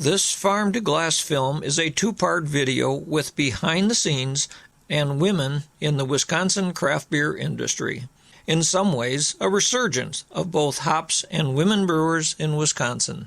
This Farm to Glass film is a two-part video with behind the scenes and women in the Wisconsin craft beer industry. In some ways, a resurgence of both hops and women brewers in Wisconsin.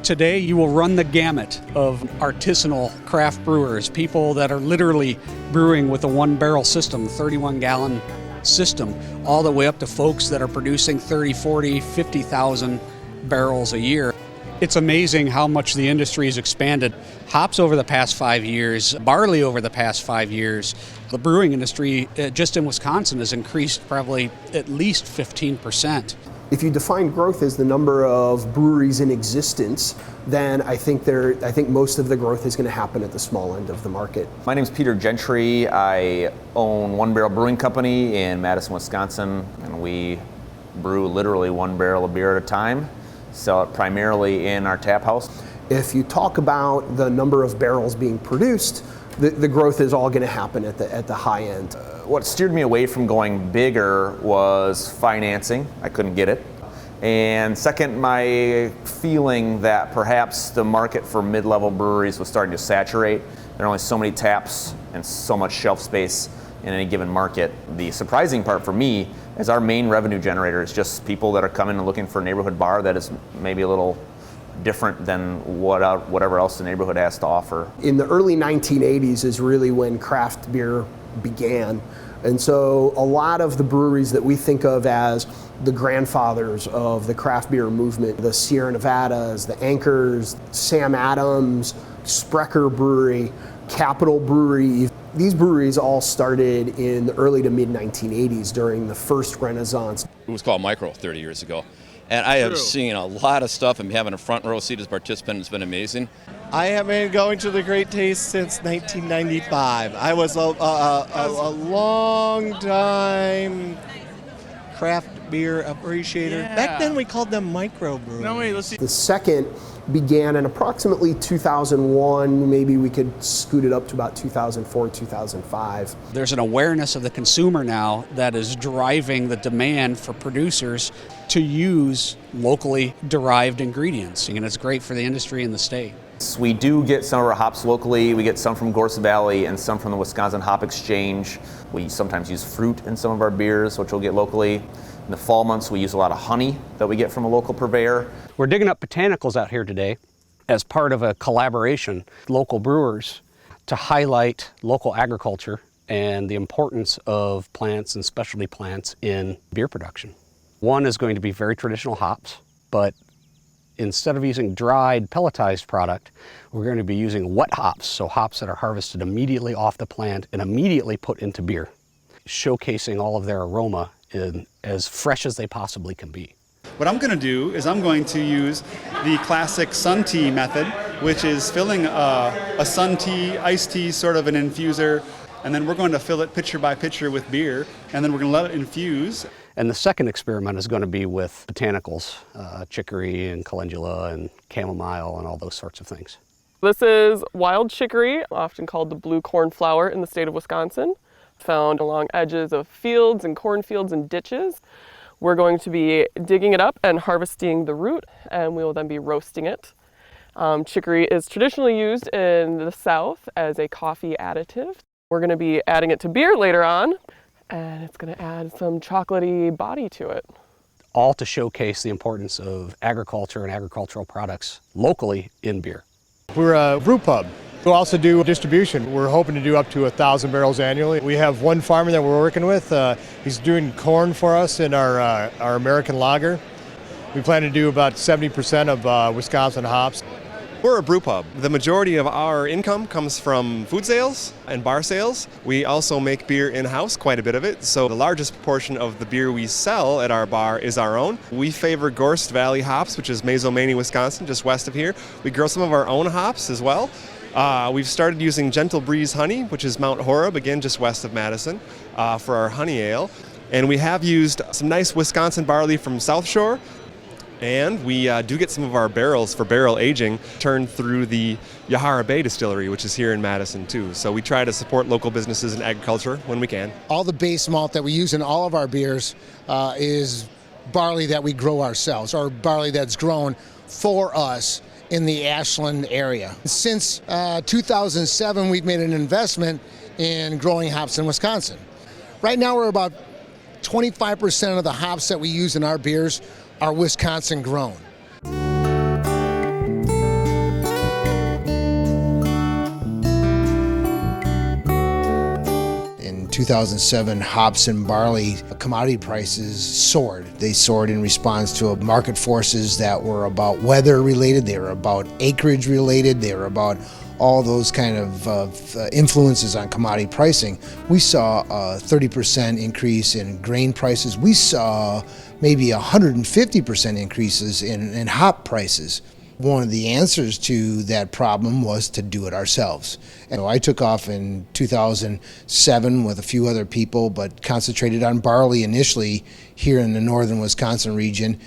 Today you will run the gamut of artisanal craft brewers, people that are literally brewing with a one-barrel system, 31-gallon system, all the way up to folks that are producing 30, 40, 50,000 barrels a year. It's amazing how much the industry has expanded. Hops over the past 5 years, barley over the past 5 years. The brewing industry just in Wisconsin has increased probably at least 15%. If you define growth as the number of breweries in existence, then I think most of the growth is going to happen at the small end of the market. My name is Peter Gentry. I own One Barrel Brewing Company in Madison, Wisconsin, and we brew literally one barrel of beer at a time. Sell it primarily in our tap house. If you talk about the number of barrels being produced, the growth is all going to happen at the high end. What steered me away from going bigger was financing. I couldn't get it. And second, my feeling that perhaps the market for mid-level breweries was starting to saturate. There are only so many taps and so much shelf space in any given market. The surprising part for me is our main revenue generator is just people that are coming and looking for a neighborhood bar that is maybe a little different than whatever else the neighborhood has to offer. In the early 1980s is really when craft beer began. And so a lot of the breweries that we think of as the grandfathers of the craft beer movement, the Sierra Nevadas, the Anchors, Sam Adams, Sprecher Brewery, Capitol Brewery, these breweries all started in the early to mid 1980s during the first Renaissance. It was called Micro 30 years ago. And I have seen a lot of stuff, and having a front row seat as a participant has been amazing. I have been going to the Great Taste since 1995. I was a long time craft beer appreciator. Yeah. Back then we called them microbreweries. No, wait, let's see. The second began in approximately 2001, maybe we could scoot it up to about 2004, 2005. There's an awareness of the consumer now that is driving the demand for producers to use locally derived ingredients, and it's great for the industry and the state. We do get some of our hops locally. We get some from Gorse Valley and some from the Wisconsin Hop Exchange. We sometimes use fruit in some of our beers, which we'll get locally. In the fall months, we use a lot of honey that we get from a local purveyor. We're digging up botanicals out here today as part of a collaboration with local brewers to highlight local agriculture and the importance of plants and specialty plants in beer production. One is going to be very traditional hops, but instead of using dried, pelletized product, we're going to be using wet hops, so hops that are harvested immediately off the plant and immediately put into beer, showcasing all of their aroma in as fresh as they possibly can be. What I'm going to do is I'm going to use the classic sun tea method, which is filling a sun tea, iced tea, sort of an infuser, and then we're going to fill it pitcher by pitcher with beer, and then we're going to let it infuse. And the second experiment is going to be with botanicals, chicory and calendula and chamomile and all those sorts of things. This is wild chicory, often called the blue cornflower in the state of Wisconsin, found along edges of fields and cornfields and ditches. We're going to be digging it up and harvesting the root, and we will then be roasting it. Chicory is traditionally used in the South as a coffee additive. We're going to be adding it to beer later on, and it's going to add some chocolatey body to it. All to showcase the importance of agriculture and agricultural products locally in beer. We're a brew pub. We also do distribution. We're hoping to do up to 1,000 barrels annually. We have one farmer that we're working with. He's doing corn for us in our American lager. We plan to do about 70% of Wisconsin hops. We're a brew pub. The majority of our income comes from food sales and bar sales. We also make beer in-house, quite a bit of it. So the largest portion of the beer we sell at our bar is our own. We favor Gorse Valley hops, which is Mazomanie, Wisconsin, just west of here. We grow some of our own hops as well. We've started using Gentle Breeze honey, which is Mount Horeb, again just west of Madison, for our honey ale. And we have used some nice Wisconsin barley from South Shore. And we do get some of our barrels for barrel aging turned through the Yahara Bay Distillery, which is here in Madison too. So we try to support local businesses and agriculture when we can. All the base malt that we use in all of our beers is barley that we grow ourselves, or barley that's grown for us in the Ashland area. Since 2007, we've made an investment in growing hops in Wisconsin. Right now we're about 25% of the hops that we use in our beers are Wisconsin grown. In 2007, hops and barley commodity prices soared. They soared in response to market forces that were about weather related, they were about acreage related, they were about all those kind of influences on commodity pricing. We saw a 30% increase in grain prices. We saw maybe 150% increases in hop prices. One of the answers to that problem was to do it ourselves. And so I took off in 2007 with a few other people, but concentrated on barley initially here in the northern Wisconsin region.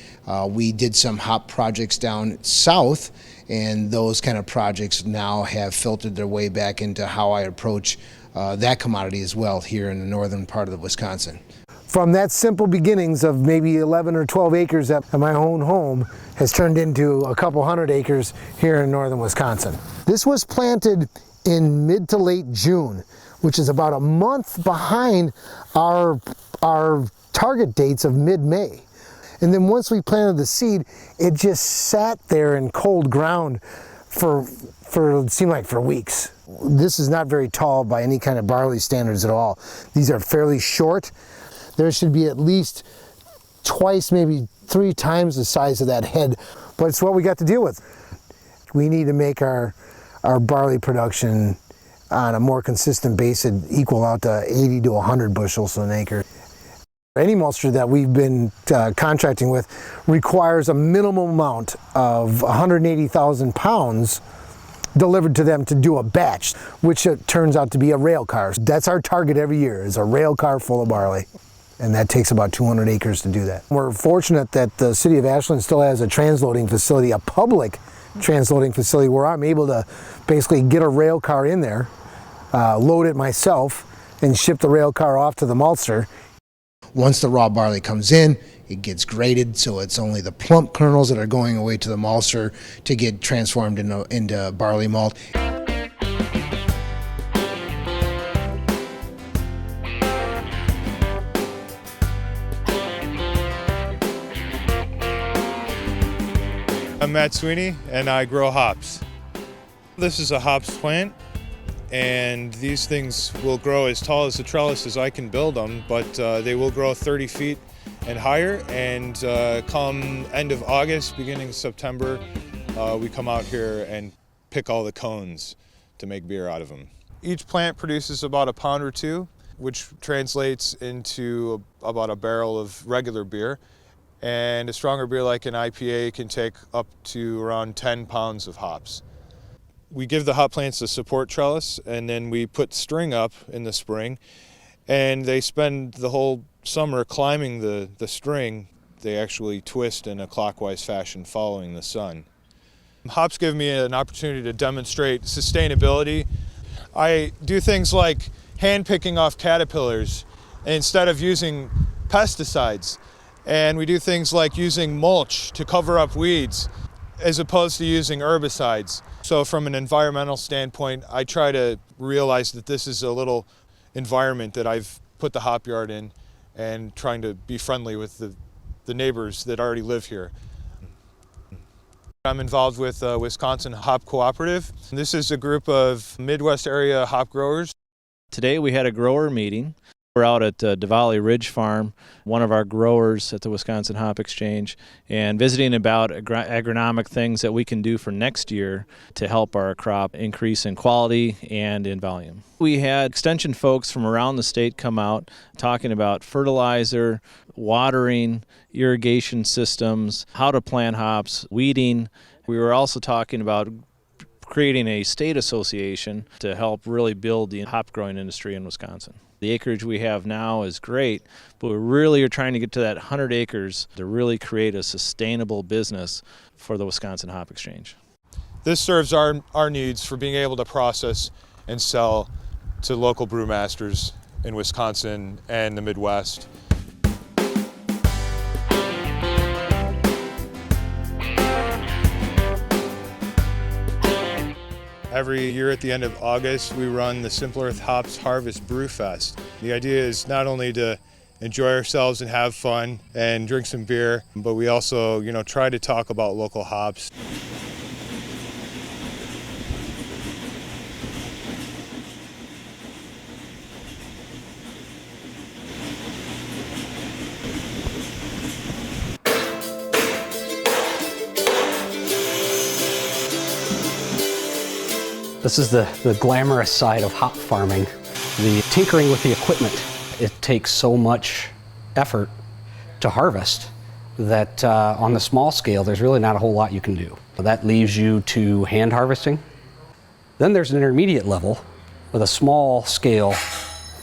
We did some hop projects down south, and those kind of projects now have filtered their way back into how I approach that commodity as well here in the northern part of Wisconsin. From that simple beginnings of maybe 11 or 12 acres at my own home has turned into a couple hundred acres here in northern Wisconsin. This was planted in mid to late June, which is about a month behind our target dates of mid-May. And then once we planted the seed, it just sat there in cold ground for it seemed like for weeks. This is not very tall by any kind of barley standards at all. These are fairly short. There should be at least twice, maybe 3 times the size of that head, but it's what we got to deal with. We need to make our barley production on a more consistent basis equal out to 80 to 100 bushels an acre. Any maltster that we've been contracting with requires a minimum amount of 180,000 pounds delivered to them to do a batch, which turns out to be a rail car. That's our target every year, is a rail car full of barley. And that takes about 200 acres to do that. We're fortunate that the city of Ashland still has a transloading facility, a public transloading facility, where I'm able to basically get a rail car in there, load it myself, and ship the rail car off to the maltster. Once the raw barley comes in, it gets graded, so it's only the plump kernels that are going away to the maltster to get transformed into barley malt. I'm Matt Sweeney, and I grow hops. This is a hops plant, and these things will grow as tall as the trellis as I can build them, but they will grow 30 feet and higher, and come end of August, beginning of September, we come out here and pick all the cones to make beer out of them. Each plant produces about a pound or 2, which translates into about a barrel of regular beer. And a stronger beer like an IPA can take up to around 10 pounds of hops. We give the hop plants a support trellis, and then we put string up in the spring, and they spend the whole summer climbing the string. They actually twist in a clockwise fashion following the sun. Hops give me an opportunity to demonstrate sustainability. I do things like hand picking off caterpillars instead of using pesticides. And we do things like using mulch to cover up weeds as opposed to using herbicides. So from an environmental standpoint, I try to realize that this is a little environment that I've put the hop yard in, and trying to be friendly with the neighbors that already live here. I'm involved with Wisconsin Hop Cooperative. This is a group of Midwest area hop growers. Today we had a grower meeting. We're out at Diwali Ridge Farm, one of our growers at the Wisconsin Hop Exchange, and visiting about agronomic things that we can do for next year to help our crop increase in quality and in volume. We had extension folks from around the state come out talking about fertilizer, watering, irrigation systems, how to plant hops, weeding. We were also talking about creating a state association to help really build the hop growing industry in Wisconsin. The acreage we have now is great, but we really are trying to get to that 100 acres to really create a sustainable business for the Wisconsin Hop Exchange. This serves our needs for being able to process and sell to local brewmasters in Wisconsin and the Midwest. Every year at the end of August, we run the Simple Earth Hops Harvest Brewfest. The idea is not only to enjoy ourselves and have fun and drink some beer, but we also, try to talk about local hops. This is the glamorous side of hop farming, the tinkering with the equipment. It takes so much effort to harvest that on the small scale, there's really not a whole lot you can do. That leaves you to hand harvesting. Then there's an intermediate level with a small scale,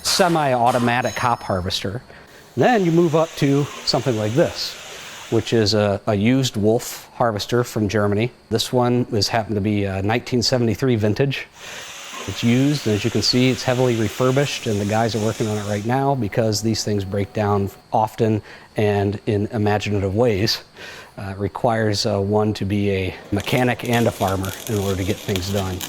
semi-automatic hop harvester. Then you move up to something like this, which is a used Wolf harvester from Germany. This one happened to be a 1973 vintage. It's used, and as you can see, it's heavily refurbished, and the guys are working on it right now because these things break down often and in imaginative ways. It requires one to be a mechanic and a farmer in order to get things done.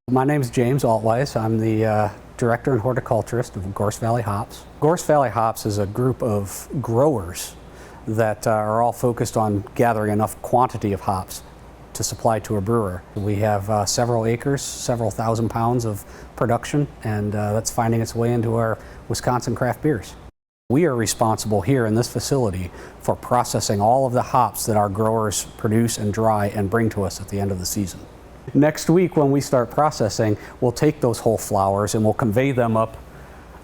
My name is James Altweiss. I'm the director and horticulturist of Gorse Valley Hops. Gorse Valley Hops is a group of growers that are all focused on gathering enough quantity of hops to supply to a brewer. We have several acres, several thousand pounds of production, and that's finding its way into our Wisconsin craft beers. We are responsible here in this facility for processing all of the hops that our growers produce and dry and bring to us at the end of the season. Next week, when we start processing, we'll take those whole flowers and we'll convey them up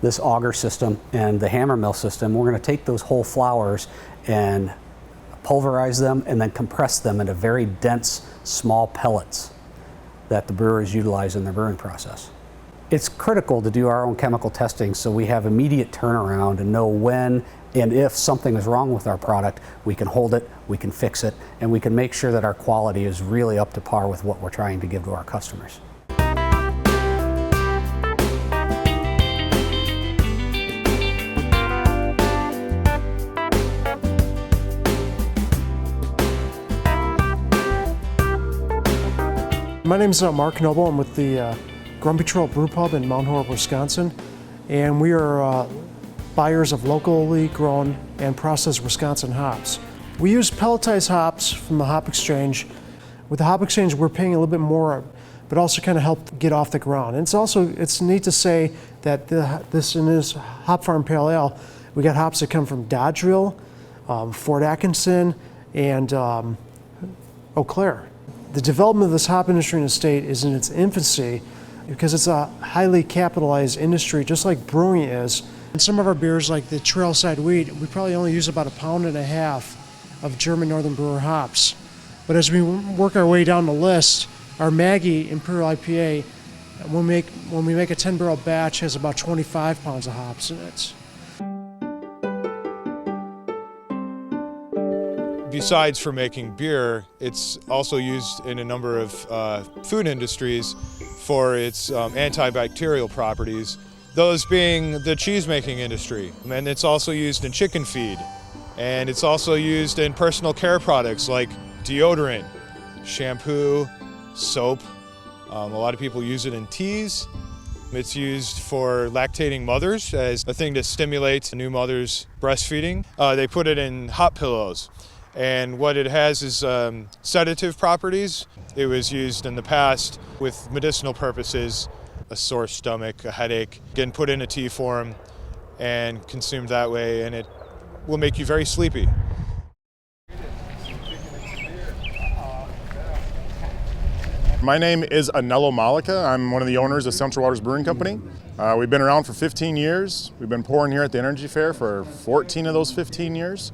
this auger system and the hammer mill system. We're going to take those whole flowers and pulverize them and then compress them into very dense, small pellets that the brewers utilize in their brewing process. It's critical to do our own chemical testing so we have immediate turnaround and know when and if something is wrong with our product, we can hold it, we can fix it, and we can make sure that our quality is really up to par with what we're trying to give to our customers. My name is Mark Noble. I'm with the Grumpy Trail Brew Pub in Mount Horeb, Wisconsin, and we are buyers of locally grown and processed Wisconsin hops. We use pelletized hops from the Hop Exchange. With the Hop Exchange, we're paying a little bit more, but also kind of help get off the ground. And it's neat to say that this in this Hop Farm Pale Ale, we got hops that come from Dodgeville, Fort Atkinson, and Eau Claire. The development of this hop industry in the state is in its infancy because it's a highly capitalized industry, just like brewing is. And some of our beers, like the Trailside Wheat, we probably only use about 1.5 pounds of German Northern Brewer hops. But as we work our way down the list, our Maggie Imperial IPA, when we make a 10-barrel batch, has about 25 pounds of hops in it. Besides for making beer, it's also used in a number of food industries for its antibacterial properties, those being the cheese-making industry. And it's also used in chicken feed. And it's also used in personal care products like deodorant, shampoo, soap. A lot of people use it in teas. It's used for lactating mothers as a thing to stimulate new mothers breastfeeding. They put it in hot pillows, and what it has is sedative properties. It was used in the past with medicinal purposes, a sore stomach, a headache, getting put in a tea form and consumed that way, and it will make you very sleepy. My name is Anello Malika. I'm one of the owners of Central Waters Brewing Company. We've been around for 15 years. We've been pouring here at the Energy Fair for 14 of those 15 years.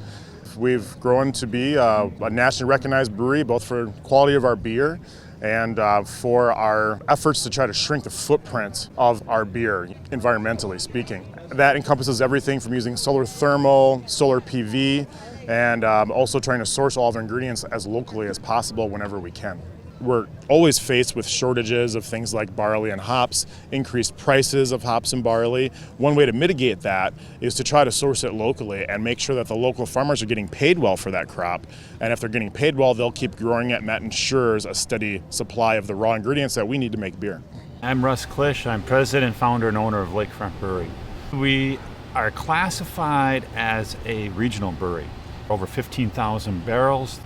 We've grown to be a nationally recognized brewery, both for quality of our beer and for our efforts to try to shrink the footprint of our beer, environmentally speaking. That encompasses everything from using solar thermal, solar PV, and also trying to source all of our ingredients as locally as possible whenever we can. We're always faced with shortages of things like barley and hops, increased prices of hops and barley. One way to mitigate that is to try to source it locally and make sure that the local farmers are getting paid well for that crop. And if they're getting paid well, they'll keep growing it, and that ensures a steady supply of the raw ingredients that we need to make beer. I'm Russ Klisch. I'm president, founder, and owner of Lakefront Brewery. We are classified as a regional brewery, over 15,000 barrels.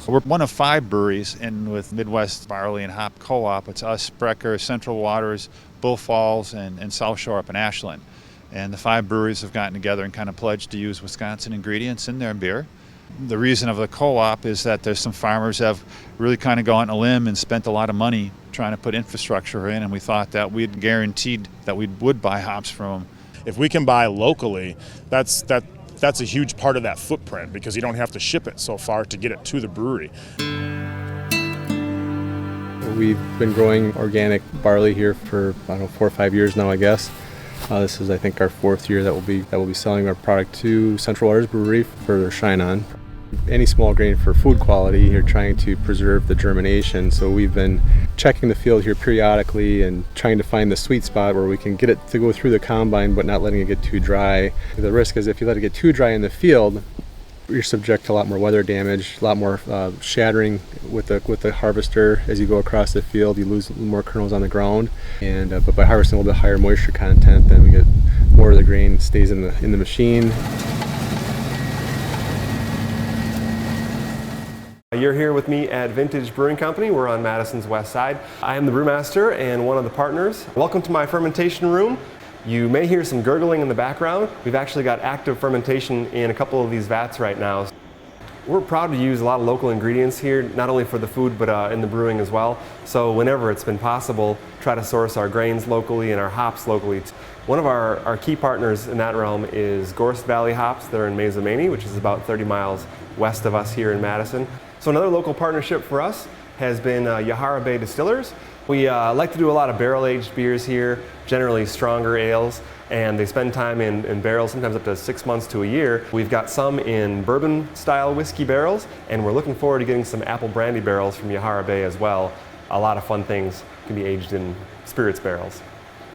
We're one of 5 breweries in with Midwest Barley and Hop Co-op. It's us, Sprecher, Central Waters, Bull Falls, and South Shore up in Ashland. And the 5 breweries have gotten together and kind of pledged to use Wisconsin ingredients in their beer. The reason of the co-op is that there's some farmers have really kind of gone on a limb and spent a lot of money trying to put infrastructure in, and we thought that we'd guaranteed that we would buy hops from them. If we can buy locally, that's a huge part of that footprint, because you don't have to ship it so far to get it to the brewery. We've been growing organic barley here for, 4 or 5 years now, I guess. This is, I think, our 4th year that we'll be selling our product to Central Waters Brewery for their Shine On. Any small grain for food quality, you're trying to preserve the germination, so we've been checking the field here periodically and trying to find the sweet spot where we can get it to go through the combine but not letting it get too dry. The risk is if you let it get too dry in the field, you're subject to a lot more weather damage, a lot more shattering with the harvester. As you go across the field, you lose more kernels on the ground, and but by harvesting a little bit higher moisture content, then we get more of the grain stays in the machine. You're here with me at Vintage Brewing Company. We're on Madison's west side. I am the brewmaster and one of the partners. Welcome to my fermentation room. You may hear some gurgling in the background. We've actually got active fermentation in a couple of these vats right now. We're proud to use a lot of local ingredients here, not only for the food but in the brewing as well. So whenever it's been possible, try to source our grains locally and our hops locally. One of our key partners in that realm is Gorst Valley Hops. They're in Mazomanie, which is about 30 miles west of us here in Madison. So another local partnership for us has been Yahara Bay Distillers. We like to do a lot of barrel-aged beers here, generally stronger ales, and they spend time in barrels, sometimes up to 6 months to a year. We've got some in bourbon-style whiskey barrels, and we're looking forward to getting some apple brandy barrels from Yahara Bay as well. A lot of fun things can be aged in spirits barrels.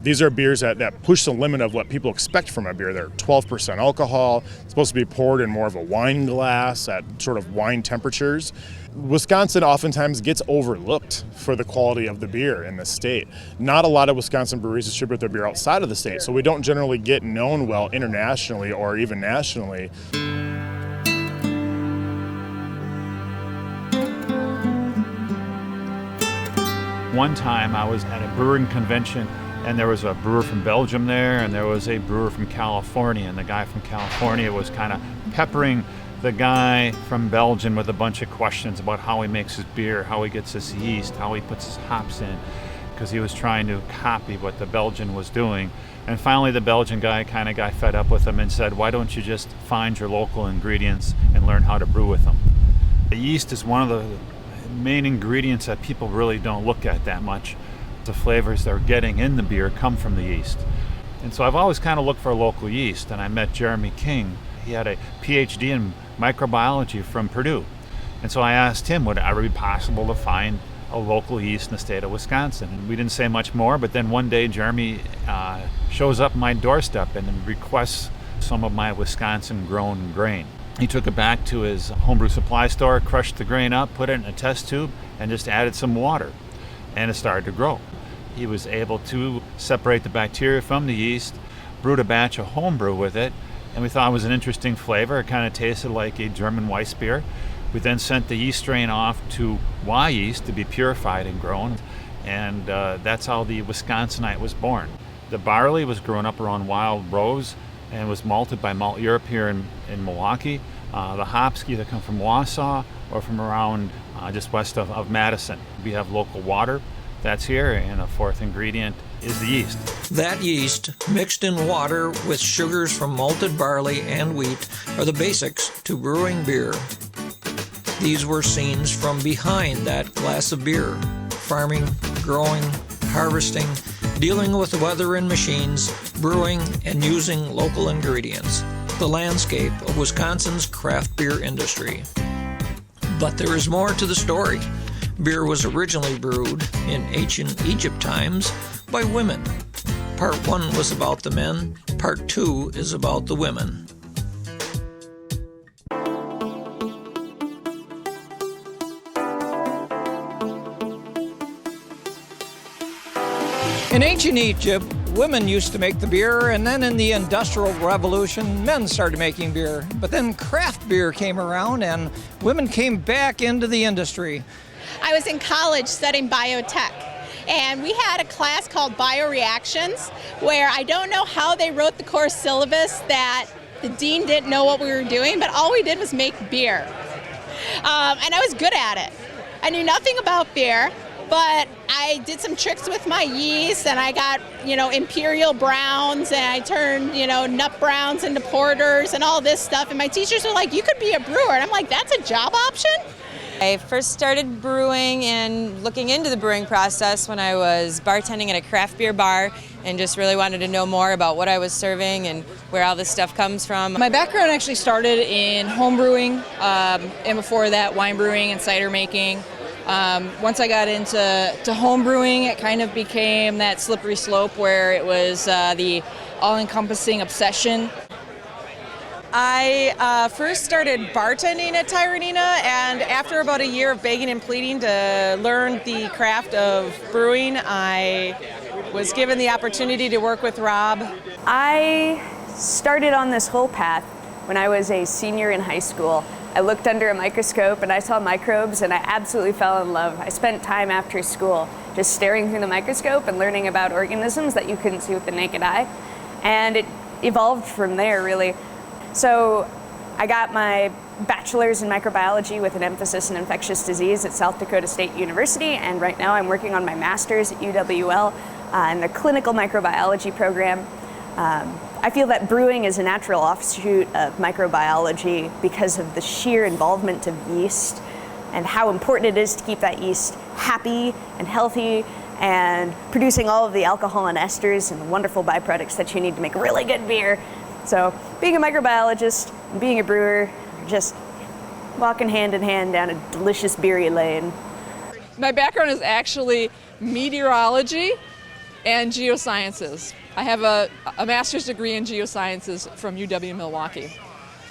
These are beers that push the limit of what people expect from a beer. They're 12% alcohol. It's supposed to be poured in more of a wine glass at sort of wine temperatures. Wisconsin oftentimes gets overlooked for the quality of the beer in the state. Not a lot of Wisconsin breweries distribute their beer outside of the state, so we don't generally get known well internationally or even nationally. One time I was at a brewing convention, and there was a brewer from Belgium there, and there was a brewer from California, and the guy from California was kind of peppering the guy from Belgium with a bunch of questions about how he makes his beer, how he gets his yeast, how he puts his hops in, because he was trying to copy what the Belgian was doing. And finally the Belgian guy kind of got fed up with him and said, why don't you just find your local ingredients and learn how to brew with them? The yeast is one of the main ingredients that people really don't look at that much. The flavors they're getting in the beer come from the yeast. And so I've always kind of looked for local yeast, and I met Jeremy King. He had a PhD in microbiology from Purdue. And so I asked him, would it ever be possible to find a local yeast in the state of Wisconsin? And we didn't say much more, but then one day Jeremy shows up at my doorstep and requests some of my Wisconsin grown grain. He took it back to his homebrew supply store, crushed the grain up, put it in a test tube, and just added some water, and it started to grow. He was able to separate the bacteria from the yeast, brewed a batch of homebrew with it, and we thought it was an interesting flavor. It kind of tasted like a German Weiss beer. We then sent the yeast strain off to Y yeast to be purified and grown, and that's how the Wisconsinite was born. The barley was grown up around wild rose and was malted by Malt Europe here in Milwaukee. The hops either come from Wausau or from around just west of Madison. We have local water that's here, and a fourth ingredient is the yeast. That yeast, mixed in water with sugars from malted barley and wheat, are the basics to brewing beer. These were scenes from behind that glass of beer: farming, growing, harvesting, dealing with weather and machines, brewing, and using local ingredients. The landscape of Wisconsin's craft beer industry. But there is more to the story. Beer was originally brewed in ancient Egypt times by women. Part 1 was about the men, Part 2 is about the women. In ancient Egypt, women used to make the beer, and then in the Industrial Revolution, men started making beer. But then craft beer came around, and women came back into the industry. I was in college studying biotech, and we had a class called Bioreactions, where I don't know how they wrote the course syllabus that the dean didn't know what we were doing, but all we did was make beer. And I was good at it. I knew nothing about beer, but I did some tricks with my yeast, and I got, imperial browns, and I turned, nut browns into porters and all this stuff. And my teachers were like, "You could be a brewer." And I'm like, "That's a job option?" I first started brewing and looking into the brewing process when I was bartending at a craft beer bar, and just really wanted to know more about what I was serving and where all this stuff comes from. My background actually started in home brewing, and before that wine brewing and cider making. Once I got into home brewing, it kind of became that slippery slope where it was the all-encompassing obsession. I first started bartending at Tyranina, and after about a year of begging and pleading to learn the craft of brewing, I was given the opportunity to work with Rob. I started on this whole path when I was a senior in high school. I looked under a microscope and I saw microbes, and I absolutely fell in love. I spent time after school just staring through the microscope and learning about organisms that you couldn't see with the naked eye. And it evolved from there, really. So I got my bachelor's in microbiology with an emphasis in infectious disease at South Dakota State University, and right now I'm working on my master's at UWL in the clinical microbiology program. I feel that brewing is a natural offshoot of microbiology because of the sheer involvement of yeast and how important it is to keep that yeast happy and healthy and producing all of the alcohol and esters and the wonderful byproducts that you need to make really good beer. So being a microbiologist and being a brewer are just walking hand in hand down a delicious beery lane. My background is actually meteorology and geosciences. I have a master's degree in geosciences from UW-Milwaukee.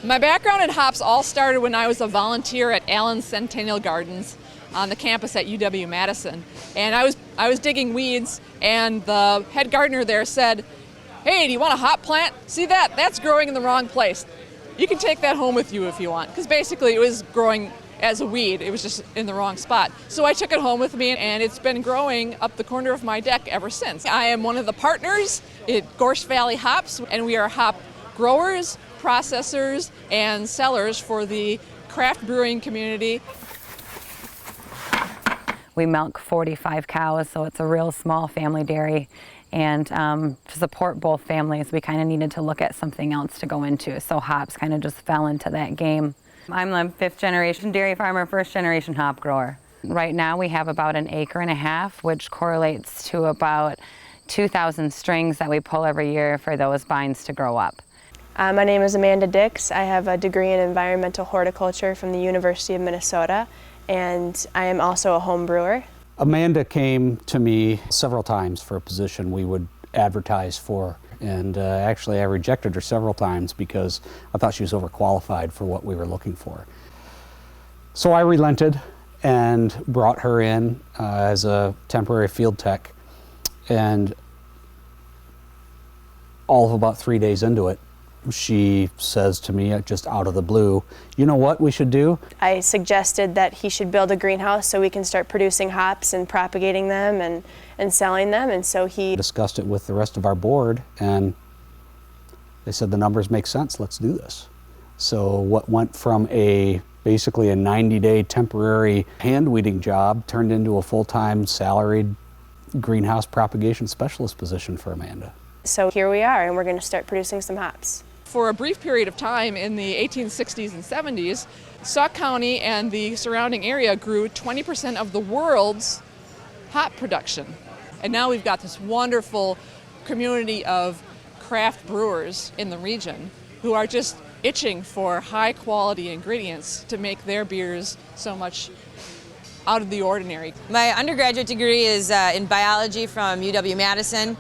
My background in hops all started when I was a volunteer at Allen's Centennial Gardens on the campus at UW-Madison. And I was digging weeds, and the head gardener there said, "Hey, do you want a hop plant? See that? That's growing in the wrong place. You can take that home with you if you want." Because basically it was growing as a weed. It was just in the wrong spot. So I took it home with me, and it's been growing up the corner of my deck ever since. I am one of the partners at Gorse Valley Hops, and we are hop growers, processors, and sellers for the craft brewing community. We milk 45 cows, so it's a real small family dairy. And to support both families, we kind of needed to look at something else to go into. So hops kind of just fell into that game. I'm the 5th generation dairy farmer, 1st generation hop grower. Right now we have about 1.5 acres, which correlates to about 2,000 strings that we pull every year for those vines to grow up. My name is Amanda Dix. I have a degree in environmental horticulture from the University of Minnesota, and I am also a home brewer. Amanda came to me several times for a position we would advertise for And actually I rejected her several times because I thought she was overqualified for what we were looking for. So I relented and brought her in as a temporary field tech. And all of about 3 days into it, she says to me just out of the blue, you know what we should do? I suggested that he should build a greenhouse so we can start producing hops and propagating them and selling them, and so he discussed it with the rest of our board, and they said the numbers make sense, let's do this. So what went from basically a 90-day temporary hand weeding job turned into a full-time salaried greenhouse propagation specialist position for Amanda. So here we are, and we're going to start producing some hops. For a brief period of time in the 1860s and 70s, Sauk County and the surrounding area grew 20% of the world's hop production. And now we've got this wonderful community of craft brewers in the region who are just itching for high quality ingredients to make their beers so much out of the ordinary. My undergraduate degree is in biology from UW-Madison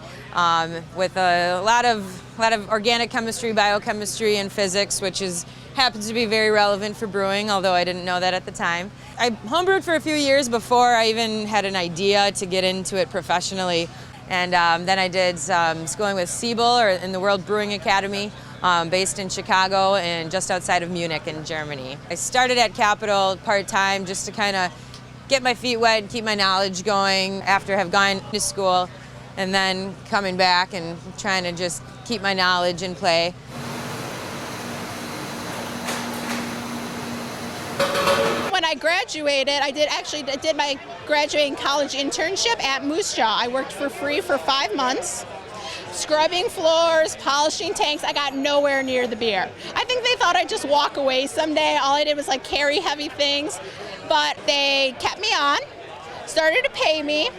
with a lot of organic chemistry, biochemistry, and physics, which happens to be very relevant for brewing, although I didn't know that at the time. I homebrewed for a few years before I even had an idea to get into it professionally. And then I did schooling with Siebel, or in the World Brewing Academy, based in Chicago and just outside of Munich in Germany. I started at Capital part-time just to kind of get my feet wet, keep my knowledge going after I've gone to school, and then coming back and trying to just keep my knowledge in play. When I graduated, I did my graduating college internship at Moose Jaw. I worked for free for 5 months, scrubbing floors, polishing tanks. I got nowhere near the beer. I think they thought I'd just walk away someday. All I did was like carry heavy things, but they kept me on, started to pay me.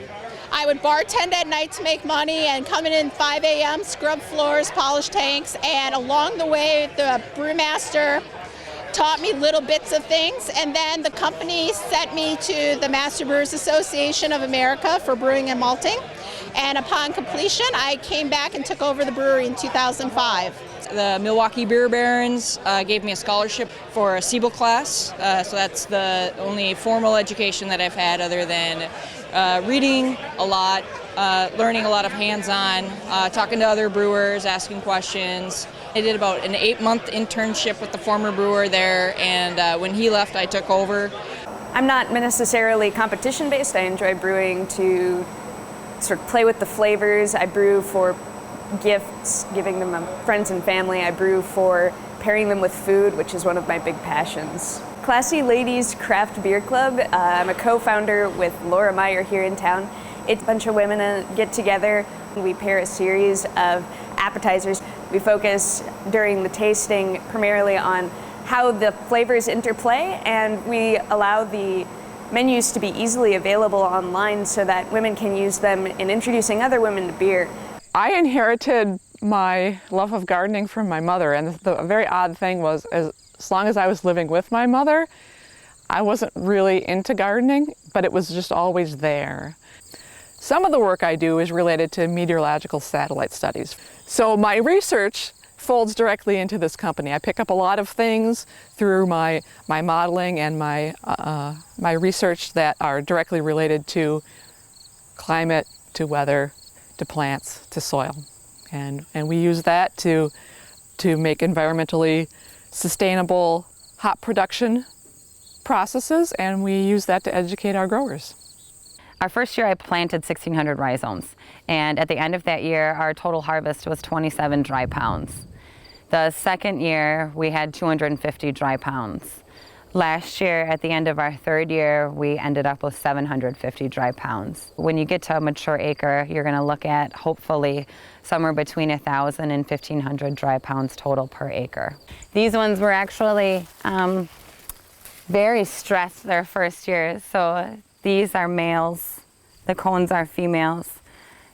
I would bartend at night to make money and come in 5 a.m., scrub floors, polish tanks, and along the way the brewmaster taught me little bits of things, and then the company sent me to the Master Brewers Association of America for brewing and malting, and upon completion I came back and took over the brewery in 2005. The Milwaukee Beer Barons gave me a scholarship for a Siebel class, so that's the only formal education that I've had other than reading a lot, learning a lot of hands-on, talking to other brewers, asking questions. I did about an 8-month internship with the former brewer there, and when he left I took over. I'm not necessarily competition-based. I enjoy brewing to sort of play with the flavors. I brew for gifts, giving them to friends and family. I brew for pairing them with food, which is one of my big passions. Classy Ladies Craft Beer Club. I'm a co-founder with Laura Meyer here in town. It's a bunch of women that get together. We pair a series of appetizers. We focus during the tasting primarily on how the flavors interplay, and we allow the menus to be easily available online so that women can use them in introducing other women to beer. I inherited my love of gardening from my mother, and the very odd thing was, as long as I was living with my mother, I wasn't really into gardening, but it was just always there. Some of the work I do is related to meteorological satellite studies. So my research folds directly into this company. I pick up a lot of things through my modeling and my research that are directly related to climate, to weather, to plants, to soil. And we use that to make environmentally sustainable hop production processes, and we use that to educate our growers. Our first year I planted 1,600 rhizomes, and at the end of that year our total harvest was 27 dry pounds. The second year we had 250 dry pounds. Last year, at the end of our third year, we ended up with 750 dry pounds. When you get to a mature acre, you're going to look at, hopefully, somewhere between 1,000 and 1,500 dry pounds total per acre. These ones were actually very stressed their first year. So these are males, the cones are females.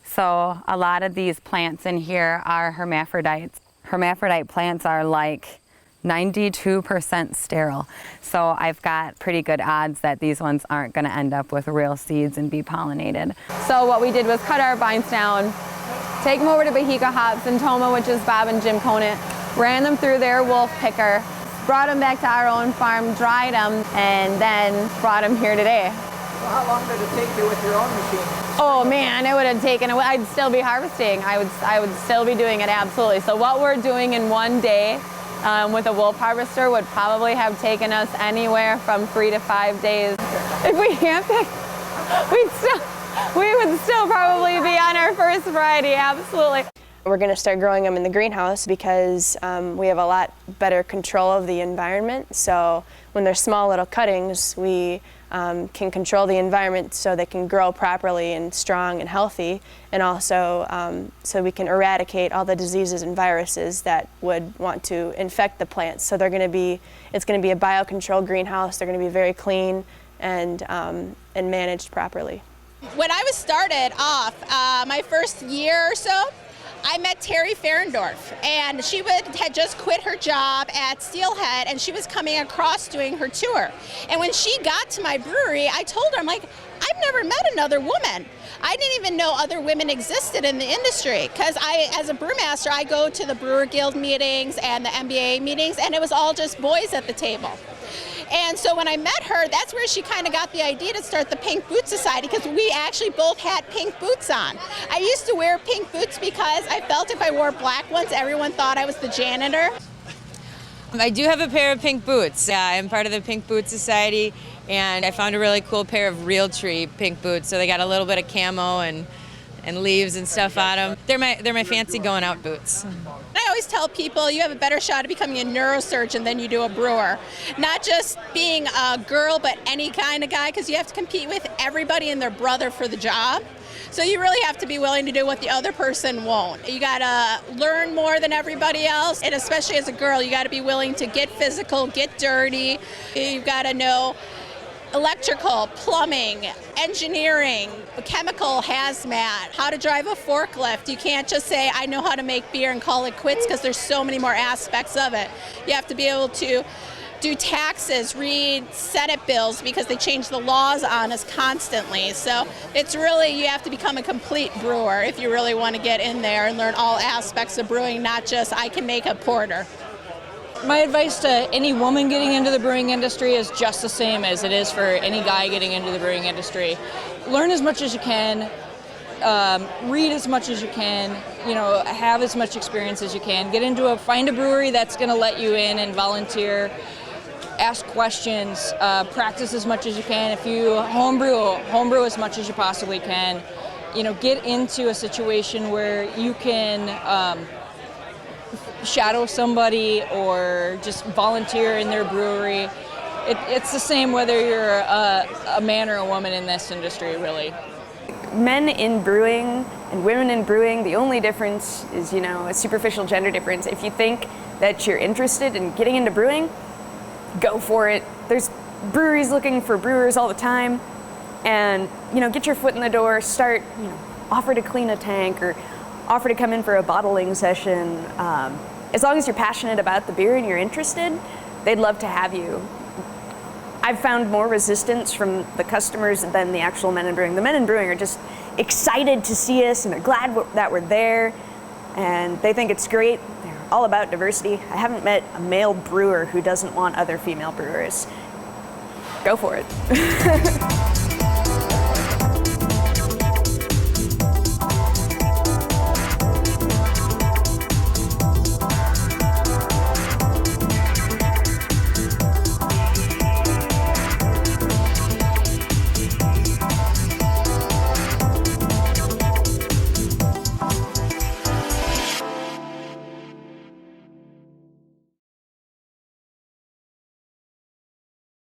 So a lot of these plants in here are hermaphrodites. Hermaphrodite plants are like 92% sterile. So I've got pretty good odds that these ones aren't going to end up with real seeds and be pollinated. So what we did was cut our vines down take them over to Bahika Hops in Toma, which is Bob and Jim Conant, ran them through their wolf picker, brought them back to our own farm, dried them, and then brought them here today. Well, how long did it take you with your own machine? Oh man, it would have taken, I'd still be harvesting. I would still be doing it, absolutely. So what we're doing in one day with a wolf harvester would probably have taken us anywhere from 3 to 5 days. If we hand pick, we would still probably be on our first variety, absolutely. We're going to start growing them in the greenhouse because we have a lot better control of the environment. So when they're small little cuttings, we can control the environment so they can grow properly and strong and healthy, and also so we can eradicate all the diseases and viruses that would want to infect the plants. So they're going to be, it's going to be a biocontrolled greenhouse. They're going to be very clean and managed properly. When I was started off, my first year or so, I met Terry Ferendorf, and she had just quit her job at Steelhead, and she was coming across doing her tour. And when she got to my brewery, I told her, I'm like, I've never met another woman. I didn't even know other women existed in the industry, because as a brewmaster, I go to the Brewer Guild meetings and the MBA meetings, and it was all just boys at the table. And so when I met her, that's where she kind of got the idea to start the Pink Boot Society, because we actually both had pink boots on. I used to wear pink boots because I felt if I wore black ones, everyone thought I was the janitor. I do have a pair of pink boots. I'm part of the Pink Boot Society, and I found a really cool pair of Realtree pink boots. So they got a little bit of camo and leaves and stuff on them. They're my fancy going out boots. I always tell people you have a better shot at becoming a neurosurgeon than you do a brewer. Not just being a girl, but any kind of guy, because you have to compete with everybody and their brother for the job. So you really have to be willing to do what the other person won't. You gotta learn more than everybody else, and especially as a girl, you gotta be willing to get physical, get dirty. You've gotta know electrical, plumbing, engineering, chemical, hazmat, how to drive a forklift. You can't just say, I know how to make beer and call it quits, because there's so many more aspects of it. You have to be able to do taxes, read Senate bills, because they change the laws on us constantly. So it's really, you have to become a complete brewer if you really want to get in there and learn all aspects of brewing, not just I can make a porter. My advice to any woman getting into the brewing industry is just the same as it is for any guy getting into the brewing industry. Learn as much as you can, read as much as you can, have as much experience as you can. Find a brewery that's going to let you in and volunteer, ask questions, practice as much as you can. If you homebrew as much as you possibly can. Get into a situation where you can shadow somebody or just volunteer in their brewery. It's the same whether you're a man or a woman in this industry, really. Men in brewing and women in brewing, the only difference is, a superficial gender difference. If you think that you're interested in getting into brewing, go for it. There's breweries looking for brewers all the time, and, get your foot in the door, start, offer to clean a tank or offer to come in for a bottling session. As long as you're passionate about the beer and you're interested, they'd love to have you. I've found more resistance from the customers than the actual men in brewing. The men in brewing are just excited to see us, and they're glad that we're there, and they think it's great. They're all about diversity. I haven't met a male brewer who doesn't want other female brewers. Go for it.